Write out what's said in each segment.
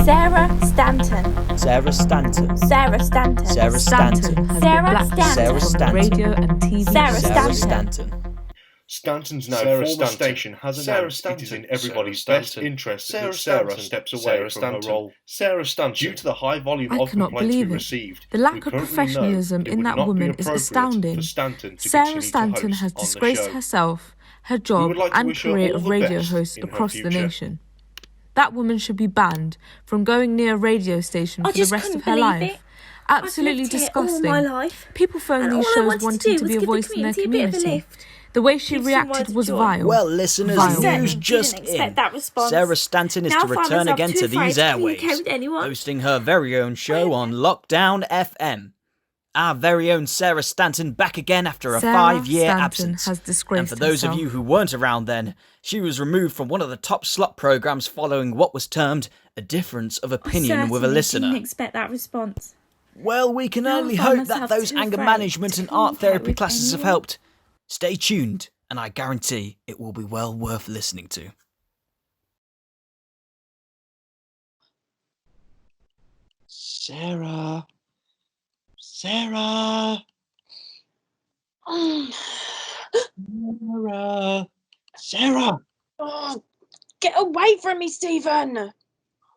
Sarah Stanton. Sarah Stanton. Sarah Stanton. Sarah Stanton. Sarah Sarah Stanton. Stanton. Radio and TV. Sarah Sarah Stanton. Stanton. Stanton's now Sarah former Stanton. station has Sarah announced Stanton. it is in everybody's Sarah best Stanton. interest Sarah that Sarah Stanton. steps away Sarah from Stanton. her role. Sarah Stanton. Due to the high volume I of cannot complaints we believe it. received, The lack we of currently know professionalism that it in would that not be woman is appropriate astounding. for Stanton to Sarah continue to Stanton host has on the disgraced show. herself, her We job would like to and wish her career all of the radio best host in her across the future. nation. That woman should be banned from going near a radio station I for the just rest couldn't of her believe life. it. Absolutely I've lived here disgusting. all my life, People phone and these all I shows wanted to wanting do to was be a give the voice in their community a bit of a community. lift. The way she Give some reacted words of was joy. vile. Well, listeners, Vile. news Certainly just didn't expect in. that response. Sarah Stanton is Now to I find return myself again too to afraid these to communicate airwaves, with anyone. hosting her very own show on Lockdown FM. Our very own Sarah Stanton back again after a Sarah 5-year Stanton absence. has disgraced And for those of herself. you who weren't around then, she was removed from one of the top slot programmes following what was termed a difference of opinion with a listener. I didn't expect that response. Well, we can Now I only find hope that myself those too anger afraid management to and art therapy communicate with classes have anyone. helped. Stay tuned, and I guarantee it will be well worth listening to. Sarah. Sarah. Sarah. Sarah. Oh, get away from me, Stephen!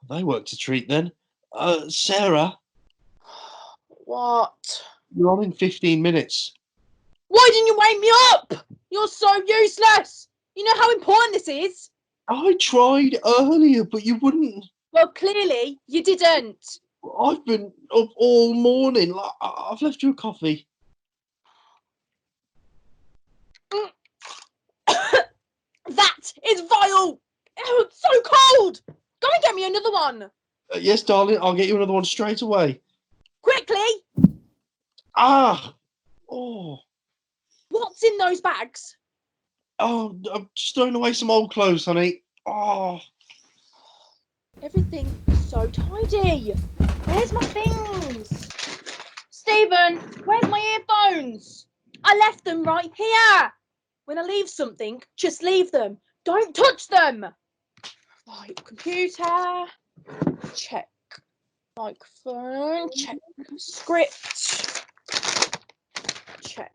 They worked a treat then. Sarah, What? you're on in 15 minutes. Why didn't you wake me up? You're so useless! You know how important this is? I tried earlier, but you wouldn't. Well, clearly, you didn't. I've been up all morning. I've left you a coffee. That is vile! Oh, it's so cold! Go and get me another one! Yes, darling, I'll get you another one straight away. Quickly! Ah! Oh, What's in those bags? I'm just throwing away some old clothes, honey. Oh, Everything is so tidy. Where's my things? Stephen, where's my earphones? I left them right here. When I leave something, just leave them. Don't touch them. Right, computer. Check. Microphone. Check. Script. Check.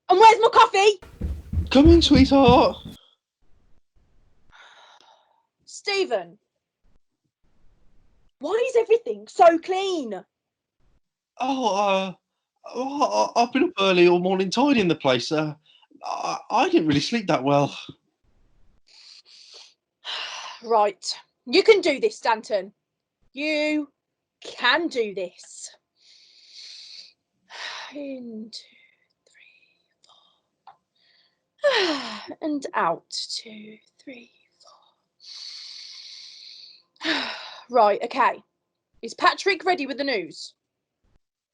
And where's my coffee? come in, sweetheart. Stephen. Why is everything so clean? I've been up early all morning tidying the place. I didn't really sleep that well. Right. You can do this, Stanton. You can do this. 1, 2, 3, 4. And out. 2, 3, 4. Right, okay. Is Patrick ready with the news?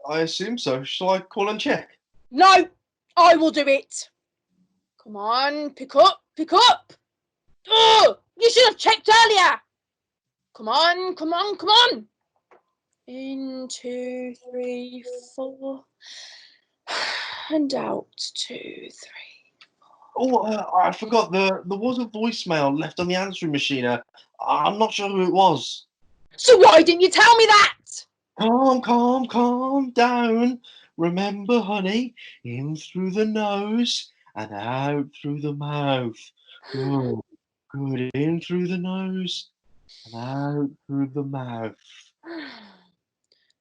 I assume so. Shall I call and check? No! I will do it! Come on, pick up, pick up! Oh, you should have checked earlier! Come on, come on, come on! 1, 2, 3, 4. And out. 2, 3. Oh, I forgot. There was a voicemail left on the answering machine. I'm not sure who it was. So why didn't you tell me that? Calm down. Remember, honey, in through the nose and out through the mouth. Good, good. In through the nose and out through the mouth.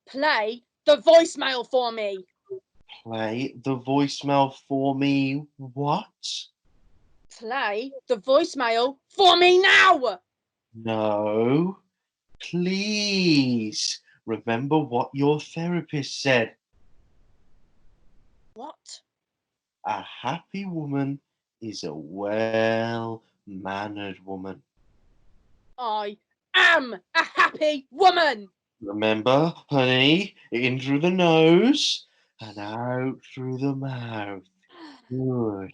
Play the voicemail for me. Play the voicemail for me. What? Play the voicemail for me now. No. Please. Remember what your therapist said. What? A happy woman is a well-mannered woman. I am a happy woman. Remember, honey, in through the nose and out through the mouth. Good.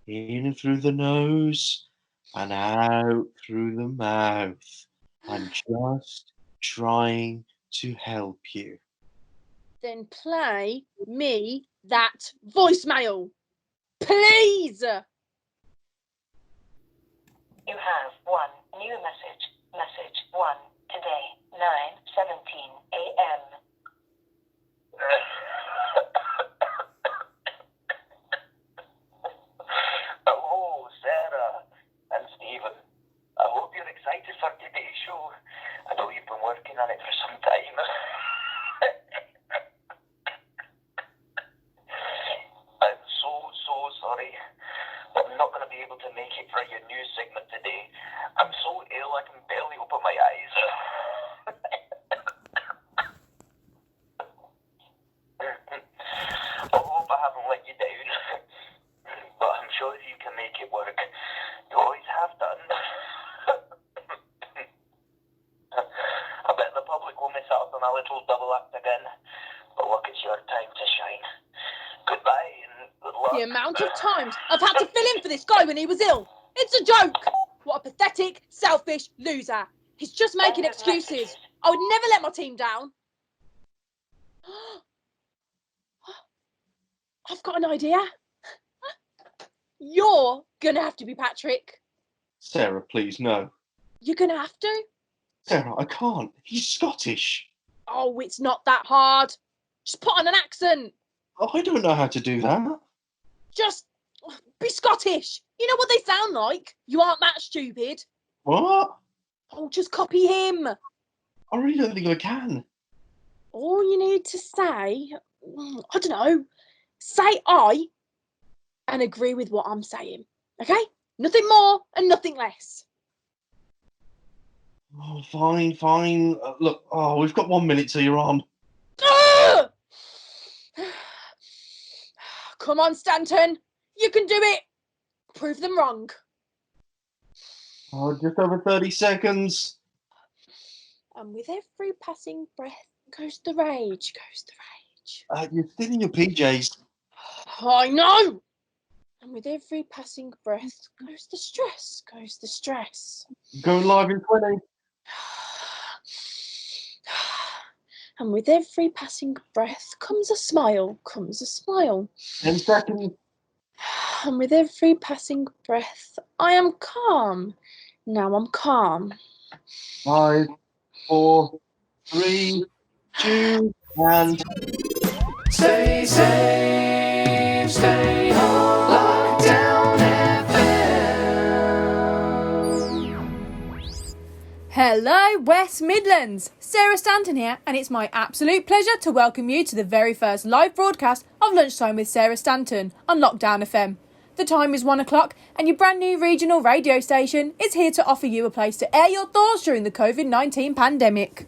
In through the nose and out through the mouth. I'm just trying to help you. Then play me that voicemail. Please. You have one new message. Message 1 today. No. start today's show. I know you've been working on it for some time. I'm so sorry. But I'm not going to be able to make it for your news segment today. I'm so ill I can barely open my eyes. I hope I haven't let you down. But I'm sure you can make it work. You always have done. I bet the public will miss out on a little double act again. But look, it's your time to shine. Goodbye and good luck. The amount of times I've had to fill in for this guy when he was ill. It's a joke. What a pathetic, selfish loser. He's just making excuses. I would never let my team down. I've got an idea. You're going to have to be Patrick. Sarah, please, no. You're going to have to? Sarah, I can't. He's Scottish. Oh, it's not that hard. Just put on an accent. Oh, I don't know how to do that. Just be Scottish. You know what they sound like. You aren't that stupid. What? Oh, just copy him. I really don't think I can. All you need to say, I don't know, say I and agree with what I'm saying. Okay? Nothing more and nothing less. Oh, fine. Look, we've got 1 minute till you're on. Ugh! Come on, Stanton. You can do it. Prove them wrong. Oh, just over 30 seconds. And with every passing breath goes the rage, You're still in your PJs. I know. And with every passing breath goes the stress. Going live in 20. And with every passing breath comes a smile. 10 seconds. And with every passing breath, I am calm. Now I'm calm. 5, 4, 3, 2, and... Stay safe, stay home, Lockdown FM. Hello, West Midlands! Sarah Stanton here, and it's my absolute pleasure to welcome you to the very first live broadcast of Lunchtime with Sarah Stanton on Lockdown FM. The time is 1 o'clock, and your brand new regional radio station is here to offer you a place to air your thoughts during the COVID-19 pandemic.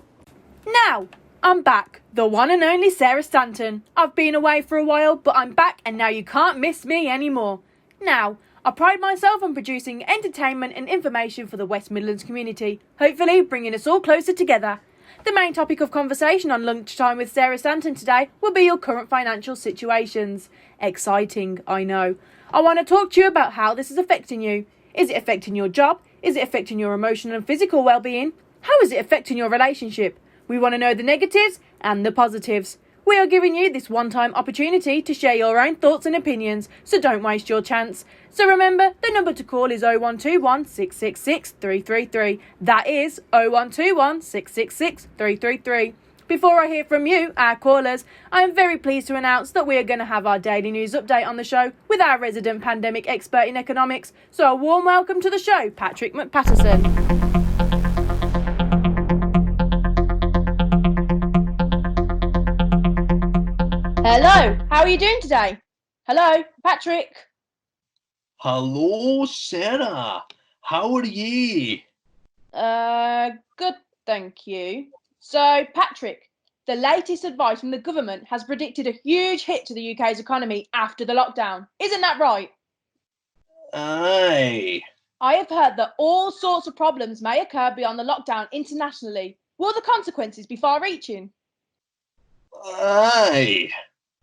Now, I'm back, the one and only Sarah Stanton. I've been away for a while, but I'm back, and now you can't miss me anymore. Now, I pride myself on producing entertainment and information for the West Midlands community, hopefully bringing us all closer together. The main topic of conversation on Lunchtime with Sarah Stanton today will be your current financial situations. Exciting, I know. I want to talk to you about how this is affecting you. Is it affecting your job? Is it affecting your emotional and physical well-being? How is it affecting your relationship? We want to know the negatives and the positives. We are giving you this one-time opportunity to share your own thoughts and opinions, so don't waste your chance. So remember, the number to call is 0121 666 333. That is 0121 666 333. Before I hear from you, our callers, I am very pleased to announce that we are going to have our daily news update on the show with our resident pandemic expert in economics. So a warm welcome to the show, Patrick McPatterson. Hello, how are you doing today? Hello, Patrick. Hello, Sarah. How are ye? Good, thank you. So, Patrick, the latest advice from the government has predicted a huge hit to the UK's economy after the lockdown. Isn't that right? Aye. I have heard that all sorts of problems may occur beyond the lockdown internationally. Will the consequences be far-reaching? Aye.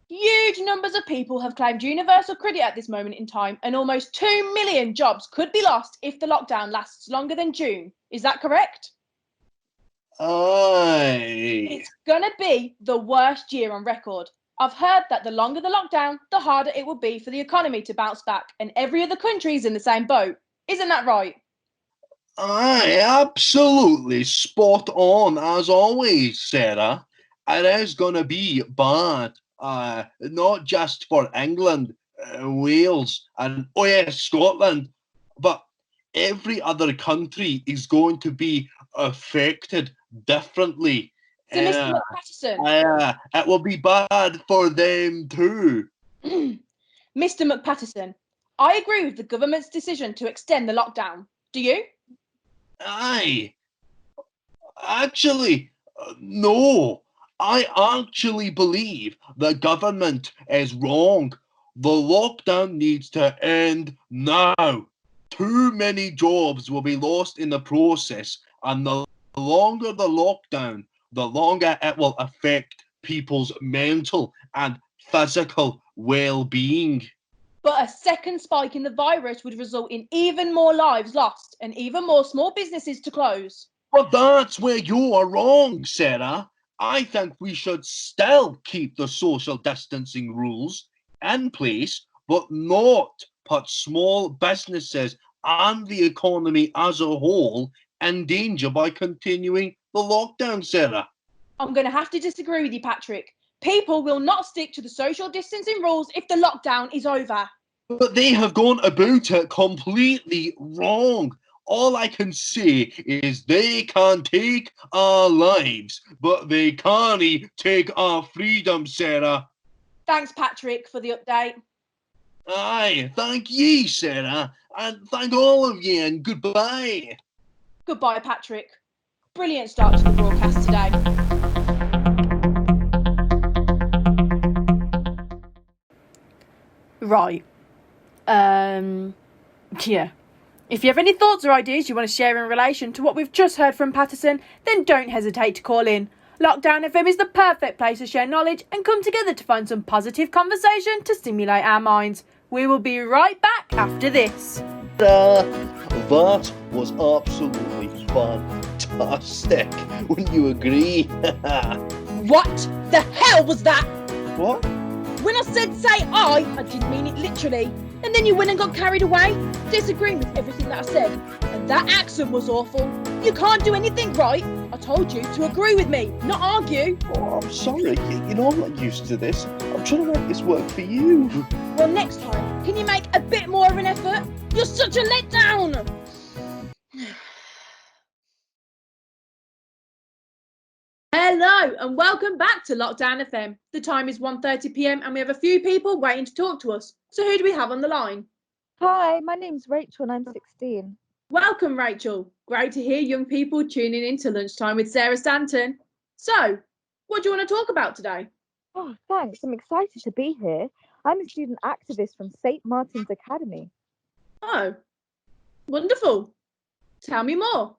Huge numbers of people have claimed universal credit at this moment in time, and almost 2 million jobs could be lost if the lockdown lasts longer than June. Is that correct? Aye. It's going to be the worst year on record. I've heard that the longer the lockdown, the harder it will be for the economy to bounce back, and every other country is in the same boat. Isn't that right? Aye, absolutely spot on as always, Sarah. It is going to be bad, not just for England, Wales, and Scotland, but every other country is going to be affected differently. So, Mr. McPatterson, It will be bad for them too. Mr. McPatterson, I agree with the government's decision to extend the lockdown. Do you? Aye. Actually, no. I actually believe the government is wrong. The lockdown needs to end now. Too many jobs will be lost in the process, and the longer the lockdown, the longer it will affect people's mental and physical well-being. But a second spike in the virus would result in even more lives lost and even more small businesses to close. But that's where you are wrong, Sarah. I think we should still keep the social distancing rules in place, but not put small businesses and the economy as a whole in danger by continuing the lockdown, Sarah. I'm going to have to disagree with you, Patrick. People will not stick to the social distancing rules if the lockdown is over. But they have gone about it completely wrong. All I can say is they can take our lives, but they can't take our freedom, Sarah. Thanks, Patrick, for the update. Aye, thank ye, Sarah, and thank all of ye, and goodbye. Goodbye, Patrick. Brilliant start to the broadcast today. Right. Yeah. If you have any thoughts or ideas you want to share in relation to what we've just heard from Patterson, then don't hesitate to call in. Lockdown FM is the perfect place to share knowledge and come together to find some positive conversation to stimulate our minds. We will be right back after this. That was absolutely fantastic. Wouldn't you agree? What the hell was that? What? When I said say I didn't mean it literally. And then you went and got carried away, disagreeing with everything that I said. And that accent was awful. You can't do anything right. I told you to agree with me, not argue. Oh, I'm sorry. You know, I'm not used to this. I'm trying to make this work for you. Well, next time, can you make a bit more of an effort? You're such a letdown. Hello and welcome back to Lockdown FM. The time is 1:30 p.m. and we have a few people waiting to talk to us. So who do we have on the line? Hi, my name's Rachel and I'm 16. Welcome, Rachel. Great to hear young people tuning in to Lunchtime with Sarah Stanton. So, what do you want to talk about today? Oh, thanks. I'm excited to be here. I'm a student activist from St. Martin's Academy. Oh, wonderful. Tell me more.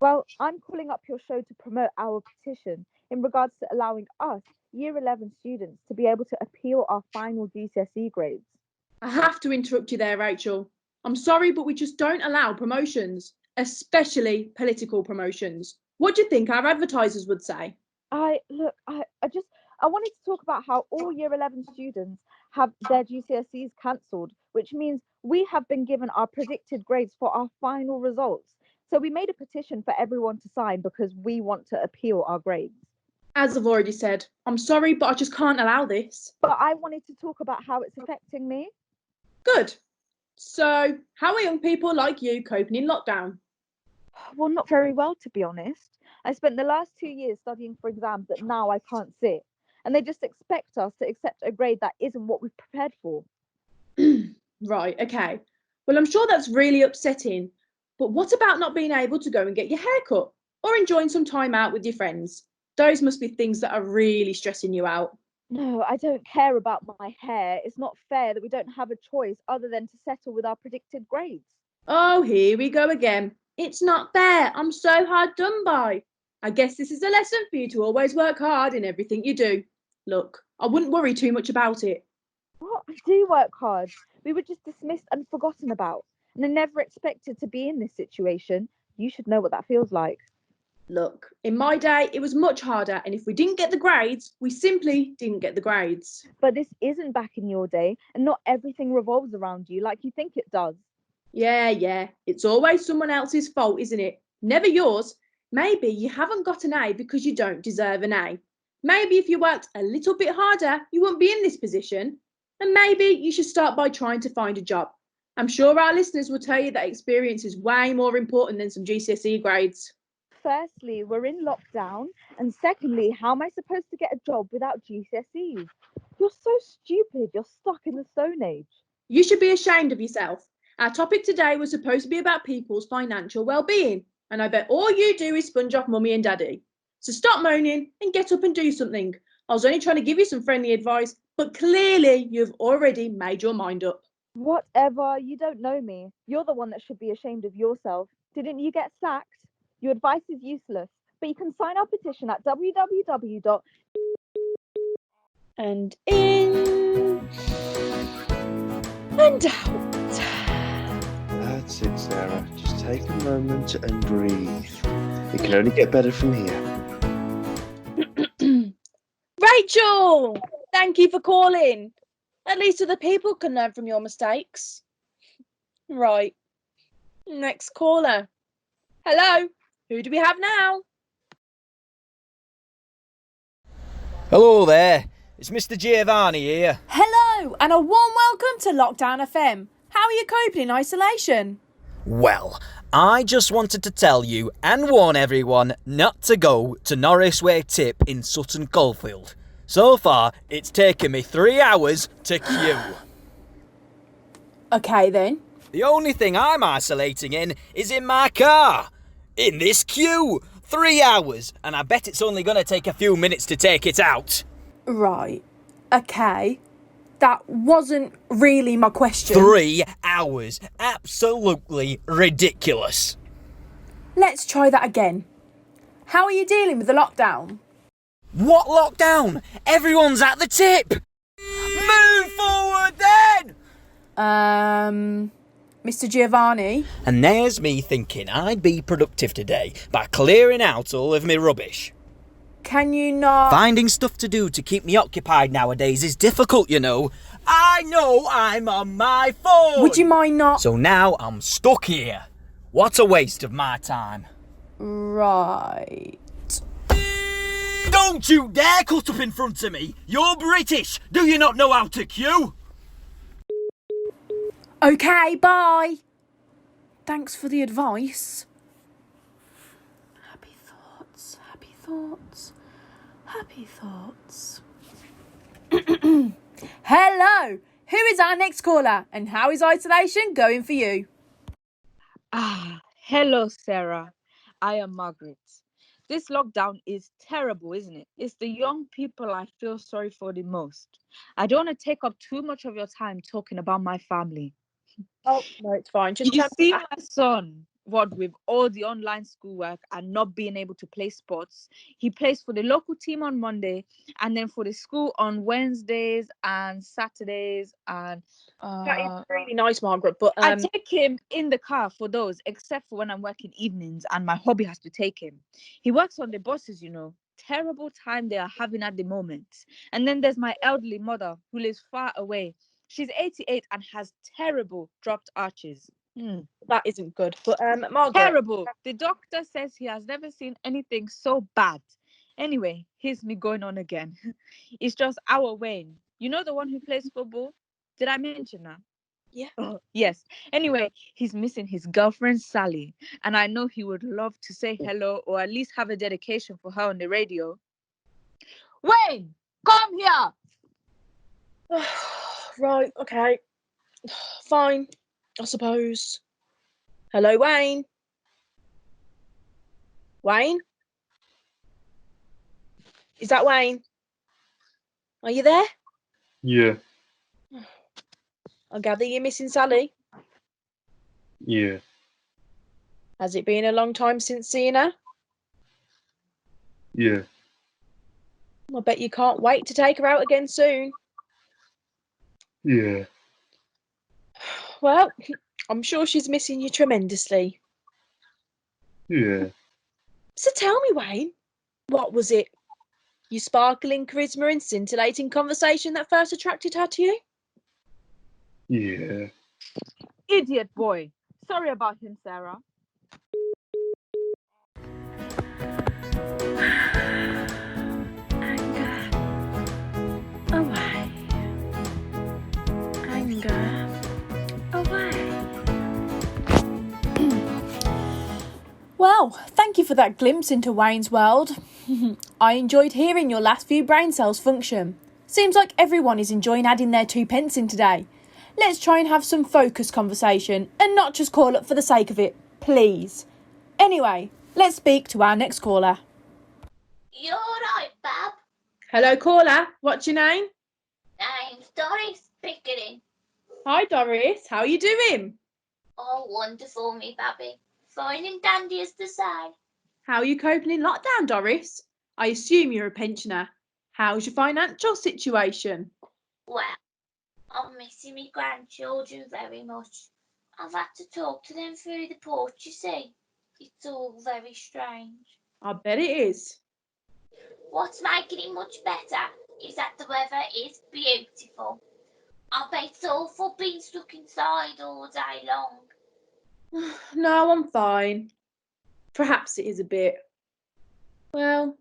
Well, I'm calling up your show to promote our petition in regards to allowing us, Year 11 students, to be able to appeal our final GCSE grades. I have to interrupt you there, Rachel. I'm sorry, but we just don't allow promotions, especially political promotions. What do you think our advertisers would say? I wanted to talk about how all Year 11 students have their GCSEs cancelled, which means we have been given our predicted grades for our final results. So we made a petition for everyone to sign because we want to appeal our grades. As I've already said, I'm sorry, but I just can't allow this. But I wanted to talk about how it's affecting me. Good. So, how are young people like you coping in lockdown? Well, not very well, to be honest. I spent the last 2 years studying for exams that now I can't sit. And they just expect us to accept a grade that isn't what we've prepared for. Right, okay. Well, I'm sure that's really upsetting. But what about not being able to go and get your hair cut or enjoying some time out with your friends? Those must be things that are really stressing you out. No, I don't care about my hair. It's not fair that we don't have a choice other than to settle with our predicted grades. Oh, here we go again. It's not fair. I'm so hard done by. I guess this is a lesson for you to always work hard in everything you do. Look, I wouldn't worry too much about it. What? I do work hard. We were just dismissed and forgotten about. And I never expected to be in this situation. You should know what that feels like. Look, in my day, it was much harder. And if we didn't get the grades, we simply didn't get the grades. But this isn't back in your day. And not everything revolves around you like you think it does. Yeah. It's always someone else's fault, isn't it? Never yours. Maybe you haven't got an A because you don't deserve an A. Maybe if you worked a little bit harder, you wouldn't be in this position. And maybe you should start by trying to find a job. I'm sure our listeners will tell you that experience is way more important than some GCSE grades. Firstly, we're in lockdown, and secondly, how am I supposed to get a job without GCSEs? You're so stupid. You're stuck in the Stone Age. You should be ashamed of yourself. Our topic today was supposed to be about people's financial well-being, and I bet all you do is sponge off mummy and daddy. So stop moaning and get up and do something. I was only trying to give you some friendly advice, but clearly you've already made your mind up. Whatever, you don't know me. You're the one that should be ashamed of yourself. Didn't you get sacked? Your advice is useless, but you can sign our petition at www. And in and out. That's it, Sarah. Just take a moment and breathe. It can only get better from here. Rachel, thank you for calling. At least other people can learn from your mistakes. Right. Next caller. Hello. Who do we have now? Hello there. It's Mr. Giovanni here. Hello, and a warm welcome to Lockdown FM. How are you coping in isolation? Well, I just wanted to tell you and warn everyone not to go to Norris Way Tip in Sutton Colvill. So far, it's taken me 3 hours to queue. Okay then. The only thing I'm isolating in is in my car. In this queue. 3 hours, and I bet it's only going to take a few minutes to take it out. Right. Okay. That wasn't really my question. 3 hours. Absolutely ridiculous. Let's try that again. How are you dealing with the lockdown? What lockdown? Everyone's at the tip. Move forward then! Mr. Giovanni? And there's me thinking I'd be productive today by clearing out all of my rubbish. Can you not... Finding stuff to do to keep me occupied nowadays is difficult, you know. I know I'm on my phone. Would you mind not... So now I'm stuck here. What a waste of my time. Right. Don't you dare cut up in front of me. You're British. Do you not know how to queue? Okay, bye. Thanks for the advice. Happy thoughts, happy thoughts, happy thoughts. Hello, who is our next caller and how is isolation going for you? Hello, Sarah. I am Margaret. This lockdown is terrible, isn't it? It's the young people I feel sorry for the most. I don't want to take up too much of your time talking about my family. Oh, no, it's fine. Just You see my son, what with all the online schoolwork and not being able to play sports, he plays for the local team on Monday and then for the school on Wednesdays and Saturdays. And that is really nice, Margaret. But I take him in the car for those, except for when I'm working evenings and my hubby has to take him. He works on the buses, you know. Terrible time they are having at the moment. And then there's my elderly mother who lives far away. She's 88 and has terrible dropped arches. That isn't good. But Margaret, terrible. The doctor says he has never seen anything so bad. Anyway, here's me going on again. It's just our Wayne. You know the one who plays football? Did I mention that? Yeah. Oh, yes. Anyway, he's missing his girlfriend Sally, and I know he would love to say hello or at least have a dedication for her on the radio. Wayne, come here. Right, okay. Fine, I suppose. Hello, Wayne. Wayne? Is that Wayne? Are you there? Yeah. I gather you're missing Sally. Yeah. Has it been a long time since seeing her? Yeah. I bet you can't wait to take her out again soon. Yeah. Well, I'm sure she's missing you tremendously. Yeah. So tell me, Wayne, what was it? Your sparkling charisma and scintillating conversation that first attracted her to you? Yeah. Idiot boy. Sorry about him, Sarah. Anger away. Well, thank you for that glimpse into Wayne's world. I enjoyed hearing your last few brain cells function. Seems like everyone is enjoying adding their 2 pence in today. Let's try and have some focused conversation and not just call up for the sake of it, please. Anyway, let's speak to our next caller. You're right, Bab. Hello, caller. What's your name? Name's Doris Pickering. Hi, Doris. How are you doing? Oh, wonderful, me babby. Fine and dandy as they say. How are you coping in lockdown, Doris? I assume you're a pensioner. How's your financial situation? Well, I'm missing my grandchildren very much. I've had to talk to them through the porch, you see. It's all very strange. I bet it is. What's making it much better is that the weather is beautiful. I bet it's awful being stuck inside all day long. No, I'm fine. Perhaps it is a bit. Well,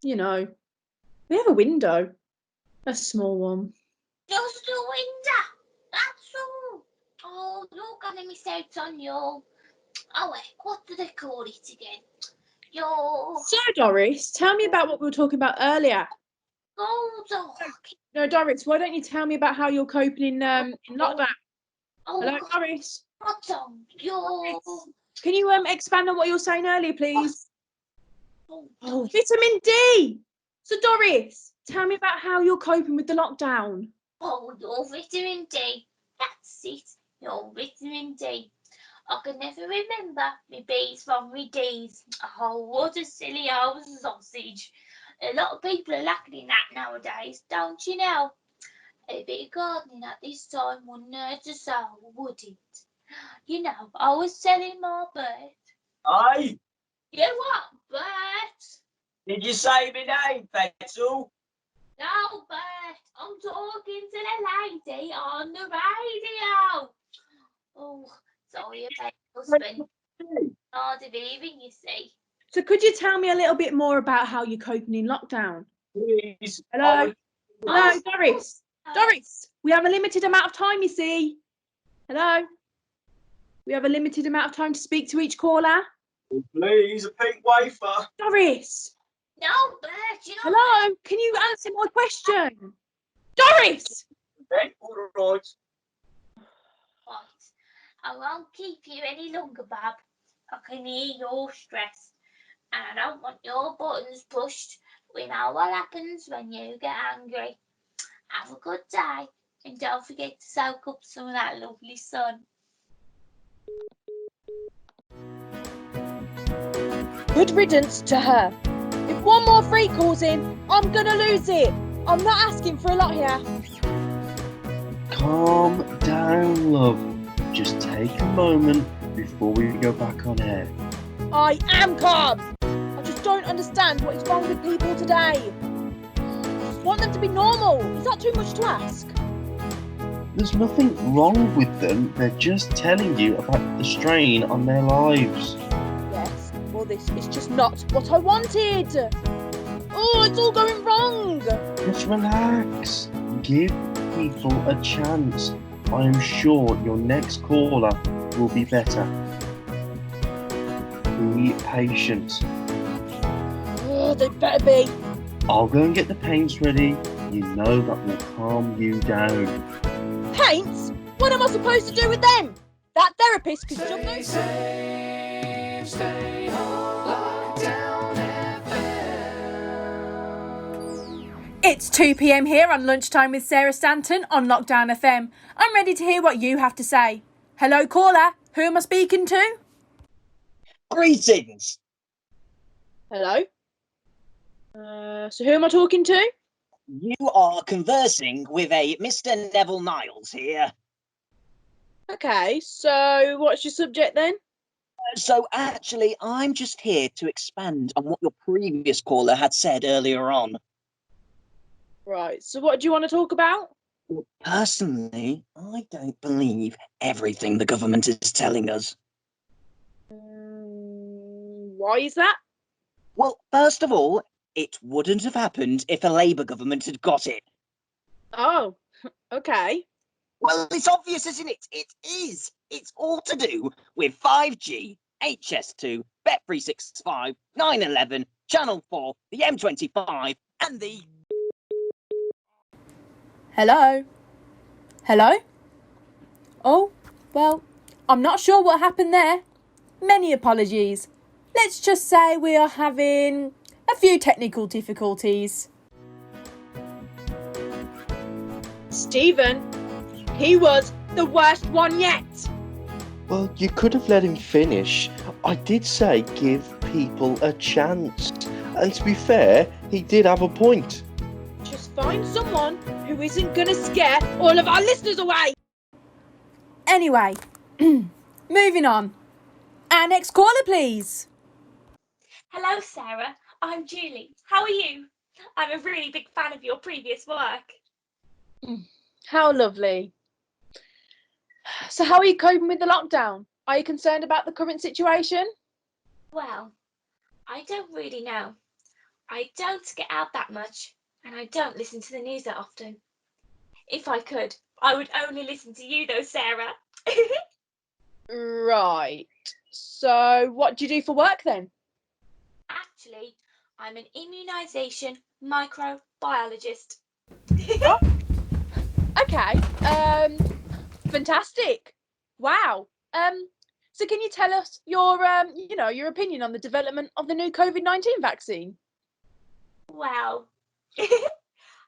you know, we have a window. A small one. Just a window, that's all. Oh, you're gonna miss out on your... Oh, what do they call it again? Your... So, Doris, tell me about what we were talking about earlier. Gold dog. No, Doris, why don't you tell me about how you're coping in lockdown? Oh, Hello, Doris. what's on your... Can you expand on what you were saying earlier, please? Oh, Vitamin D. So, Doris, tell me about how you're coping with the lockdown. oh, your vitamin D. That's it, your vitamin D. I can never remember me B's from me D's. Oh, what a silly old sausage. A lot of people are lacking that nowadays, don't you know? A bit of gardening at this time wouldn't hurt a soul, would it? You know, I was telling my bird. Aye, Yeah, what, Bert? did you say my name, Petzl? No, Bert, I'm talking to the lady on the radio. Oh, sorry about husband. Hard of hearing, you see. So, could you tell me a little bit more about how you're coping in lockdown? Please. Hello? Hello, Doris. Oh. Doris, we have a limited amount of time, you see. Hello? We have a limited amount of time to speak to each caller. Please, a pink wafer. Doris! No, Bert, you know. Hello? Can you answer my question? Doris! Okay, all right. Right. I won't keep you any longer, Bab. I can hear your stress. And I don't want your buttons pushed. We know what happens when you get angry. Have a good day. And don't forget to soak up some of that lovely sun. Good riddance to her. If one more free calls in, I'm gonna lose it. I'm not asking for a lot here. Calm down, love. Just take a moment before we go back on air. I am calm. I just don't understand what is wrong with people today. I just want them to be normal. Is that too much to ask? There's nothing wrong with them. They're just telling you about the strain on their lives. Yes. Well, this is just not what I wanted. Oh, it's all going wrong. Just relax. Give people a chance. I am sure your next caller will be better. Be patient. Oh, they better be. I'll go and get the paints ready. You know that will calm you down. Paints? What am I supposed to do with them? That therapist could shove those. Stay safe, stay home, Lockdown FM. It's 2 p.m. here on Lunchtime with Sarah Stanton on Lockdown FM. I'm ready to hear what you have to say. Hello, caller. Who am I speaking to? Greetings. Hello? So who am I talking to? You are conversing with a Mr. Neville Niles here. Okay, so what's your subject then? So actually, I'm just here to expand on what your previous caller had said earlier on. Right, so what do you want to talk about? Personally, I don't believe everything the government is telling us. Why is that? Well, first of all, it wouldn't have happened if a Labour government had got it. Oh, okay. Well, it's obvious, isn't it? It is. It's all to do with 5G HS2, Bet365, 911, Channel 4, the M25, and the... Hello? Hello? Oh, well, I'm not sure what happened there. Many apologies. Let's just say we are having a few technical difficulties. Stephen, he was the worst one yet. Well, you could have let him finish. I did say give people a chance. And to be fair, he did have a point. Just find someone who isn't going to scare all of our listeners away. Anyway, moving on. Our next caller, please. Hello, Sarah. I'm Julie. How are you? I'm a really big fan of your previous work. How lovely. So how are you coping with the lockdown? Are you concerned about the current situation? Well, I don't really know. I don't get out that much, and I don't listen to the news that often. If I could, I would only listen to you though, Sarah. Right. So what do you do for work then? Actually, I'm an immunisation microbiologist. Okay. Fantastic. Wow. So can you tell us your your opinion on the development of the new COVID-19 vaccine? Well,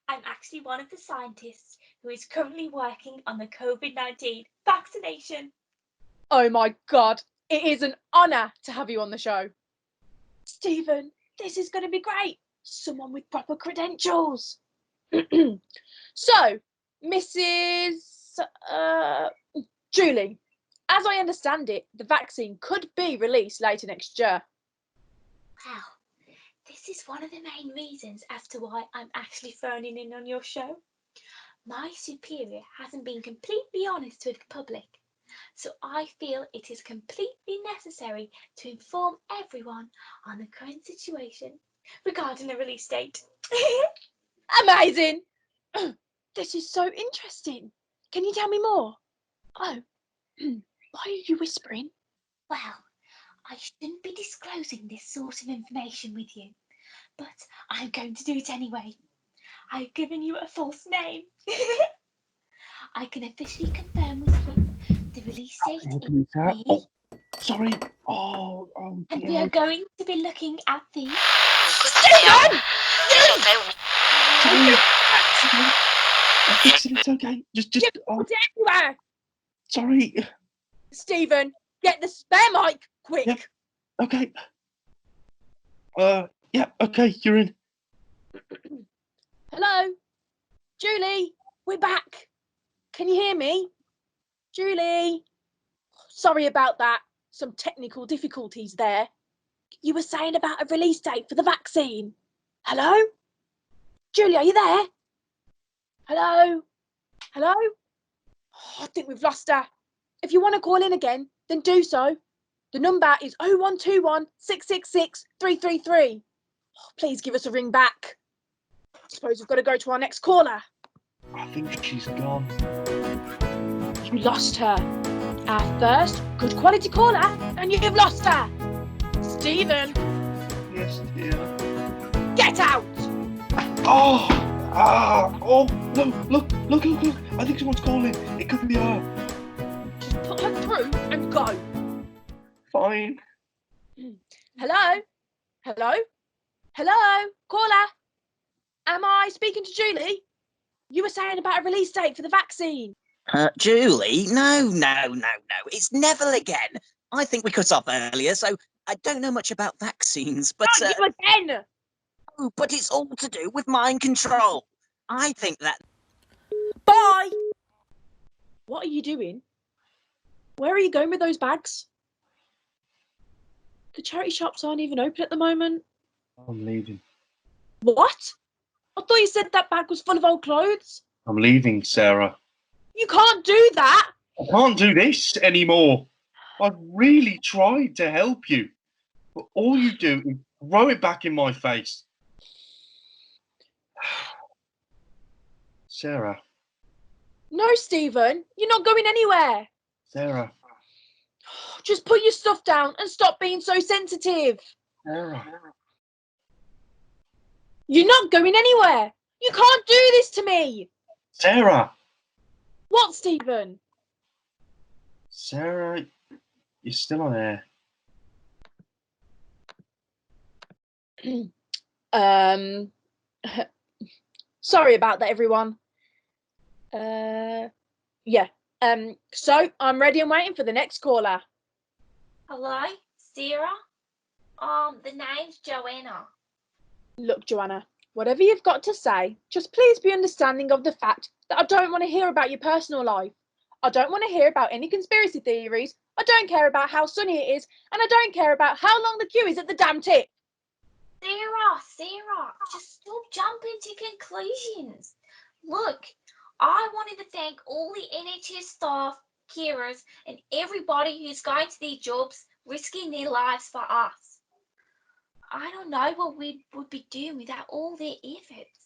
I'm actually one of the scientists who is currently working on the COVID-19 vaccination. Oh my God, it is an honour to have you on the show. Stephen, this is going to be great. Someone with proper credentials. So, Mrs. Julie, as I understand it, the vaccine could be released later next year. Wow, this is one of the main reasons as to why I'm actually phoning in on your show. My superior hasn't been completely honest with the public, so I feel it is completely necessary to inform everyone on the current situation regarding the release date. Amazing! This is so interesting. Can you tell me more? Oh, why are you whispering? Well, I shouldn't be disclosing this sort of information with you, but I'm going to do it anyway. I've given you a false name. I can officially confirm with you the release date is May. Oh, sorry. Oh, And dear. we are going to be looking at the... Stephen! Sorry. I'll fix it. It's okay. Just. Oh, Everywhere! sorry. Stephen, get the spare mic, quick! Yep. Okay. Yeah. Okay. You're in. Hello? Julie, we're back. Can you hear me? Julie? Sorry about that. Some technical difficulties there. You were saying about a release date for the vaccine. Hello? Julie, are you there? Hello? Hello? Oh, I think we've lost her. If you want to call in again, then do so. The number is 0121 666 333. Please give us a ring back. I suppose we've got to go to our next caller. I think she's gone. You lost her. Our first good quality caller, and you've lost her. Stephen, Yes, dear. get out! Oh. Oh. Look. I think someone's calling. It could be her. Just put her through and go. Fine. Hello? Hello? Hello? Caller? Am I speaking to Julie? You were saying about a release date for the vaccine. Julie? No. It's Neville again. I think we cut off earlier, so I don't know much about vaccines, but... Not you again! Oh, but it's all to do with mind control. I think that... Bye! What are you doing? Where are you going with those bags? The charity shops aren't even open at the moment. I'm leaving. What? I thought you said that bag was full of old clothes. I'm leaving, Sarah. You can't do that! I can't do this anymore. I've really tried to help you, but all you do is throw it back in my face. Sarah, No, Stephen, you're not going anywhere. Sarah, Just put your stuff down and stop being so sensitive. Sarah. You're not going anywhere. You can't do this to me. Sarah. What, Stephen? Sarah, you're still on air. Sorry about that, everyone. Yeah. So I'm ready and waiting for the next caller. Hello, Sarah? The name's Joanna. Look, Joanna, whatever you've got to say, just please be understanding of the fact that I don't want to hear about your personal life. I don't want to hear about any conspiracy theories. I don't care about how sunny it is, and I don't care about how long the queue is at the damn tip. Sarah, just stop jumping to conclusions. Look, I wanted to thank all the NHS staff, carers, and everybody who's going to their jobs, risking their lives for us. I don't know what we would be doing without all their efforts.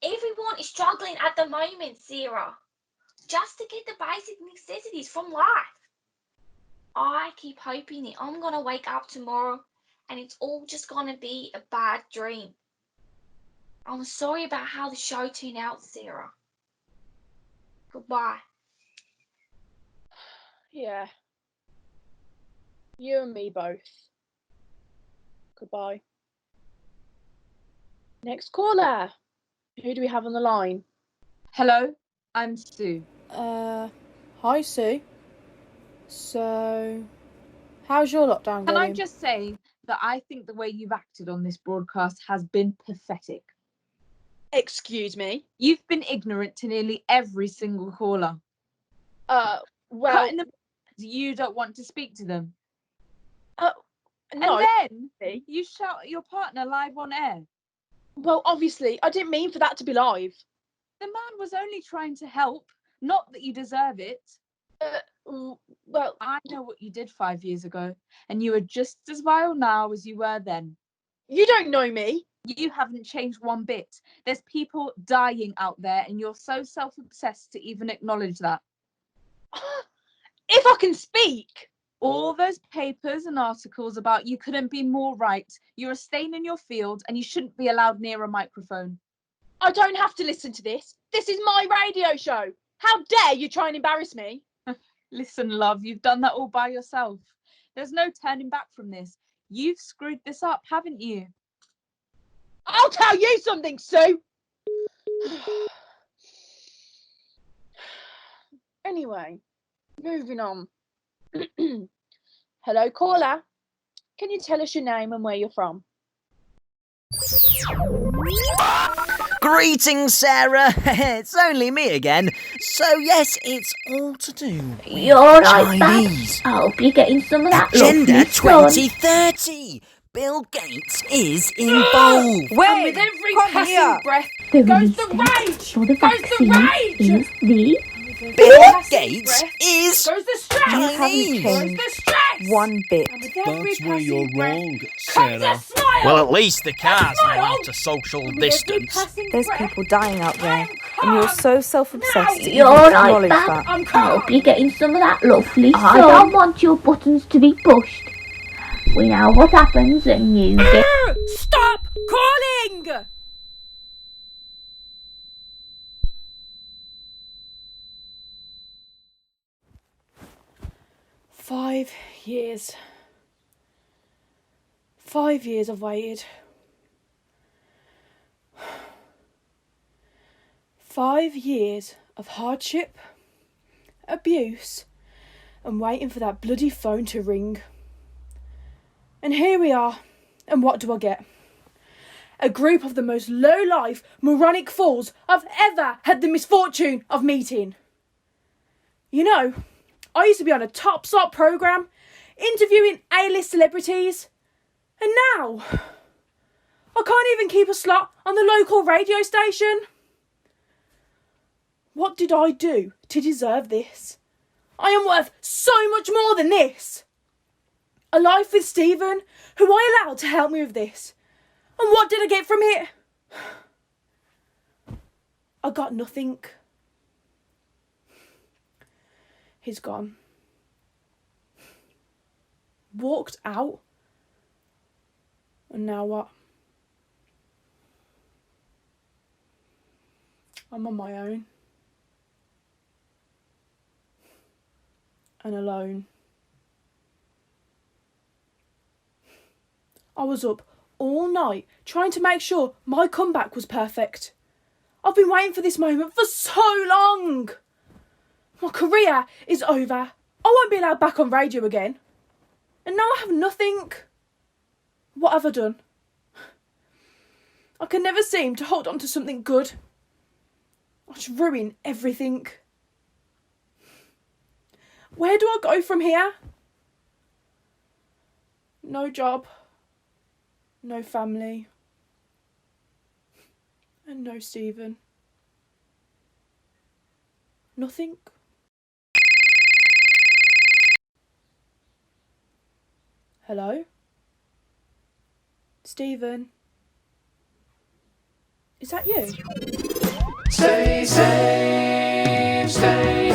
Everyone is struggling at the moment, Sarah, just to get the basic necessities from life. I keep hoping that I'm going to wake up tomorrow and it's all just going to be a bad dream. I'm sorry about how the show turned out, Sarah. Goodbye. Yeah. You and me both. Goodbye. Next caller. Who do we have on the line? Hello, I'm Sue. Hi, Sue. So, how's your lockdown Can going? I just say that I think the way you've acted on this broadcast has been pathetic. Excuse me? You've been ignorant to nearly every single caller. Well... Cutting them, you don't want to speak to them. No. And then you shout at your partner live on air. Well, obviously, I didn't mean for that to be live. The man was only trying to help, not that you deserve it. Well... I know what you did 5 years ago, and you are just as vile now as you were then. You don't know me. You haven't changed one bit. There's people dying out there, and you're so self-obsessed to even acknowledge that. If I can speak! All those papers and articles about you couldn't be more right. You're a stain in your field, and you shouldn't be allowed near a microphone. I don't have to listen to this. This is my radio show. How dare you try and embarrass me? Listen, love, you've done that all by yourself. There's no turning back from this. You've screwed this up, haven't you? I'll tell you something, Sue! Anyway, moving on. Hello, caller. Can you tell us your name and where you're from? Greetings, Sarah. It's only me again. So yes, it's all to do with You're right, Chinese. I hope you're getting some of that Agenda lovely sun. 2030. Bill Gates is involved. And with every passing breath The goes the release rage! for the Goes the vaccine rage! is the... Bill passing Gates breath is goes the stress! You haven't Chinese. Goes changed the stress! one bit. And with every That's where you're passing breath wrong, comes Sarah. a smile! Well, at least the cars know how smile. to social And with every distance. passing There's breath, people dying out there, I am and you're calm. so self-obsessed to You're even right, acknowledge Bab. that. I'm I calm. hope you're getting some of that lovely sun. I I don't want your buttons to be pushed. We know what happens when you get... Stop calling! 5 years. 5 years I've waited. 5 years of hardship, abuse, and waiting for that bloody phone to ring. And here we are, and what do I get? A group of the most low-life, moronic fools I've ever had the misfortune of meeting. You know, I used to be on a top slot programme, interviewing A-list celebrities, and now I can't even keep a slot on the local radio station. What did I do to deserve this? I am worth so much more than this. A life with Stephen, who I allowed to help me with this. And what did I get from it? I got nothing. He's gone. Walked out. And now what? I'm on my own. And alone. I was up all night trying to make sure my comeback was perfect. I've been waiting for this moment for so long. My career is over. I won't be allowed back on radio again. And now I have nothing. What have I done? I can never seem to hold on to something good. I just ruin everything. Where do I go from here? No job. No family. And no Stephen. Nothing. Hello? Stephen? Is that you? Stay safe, stay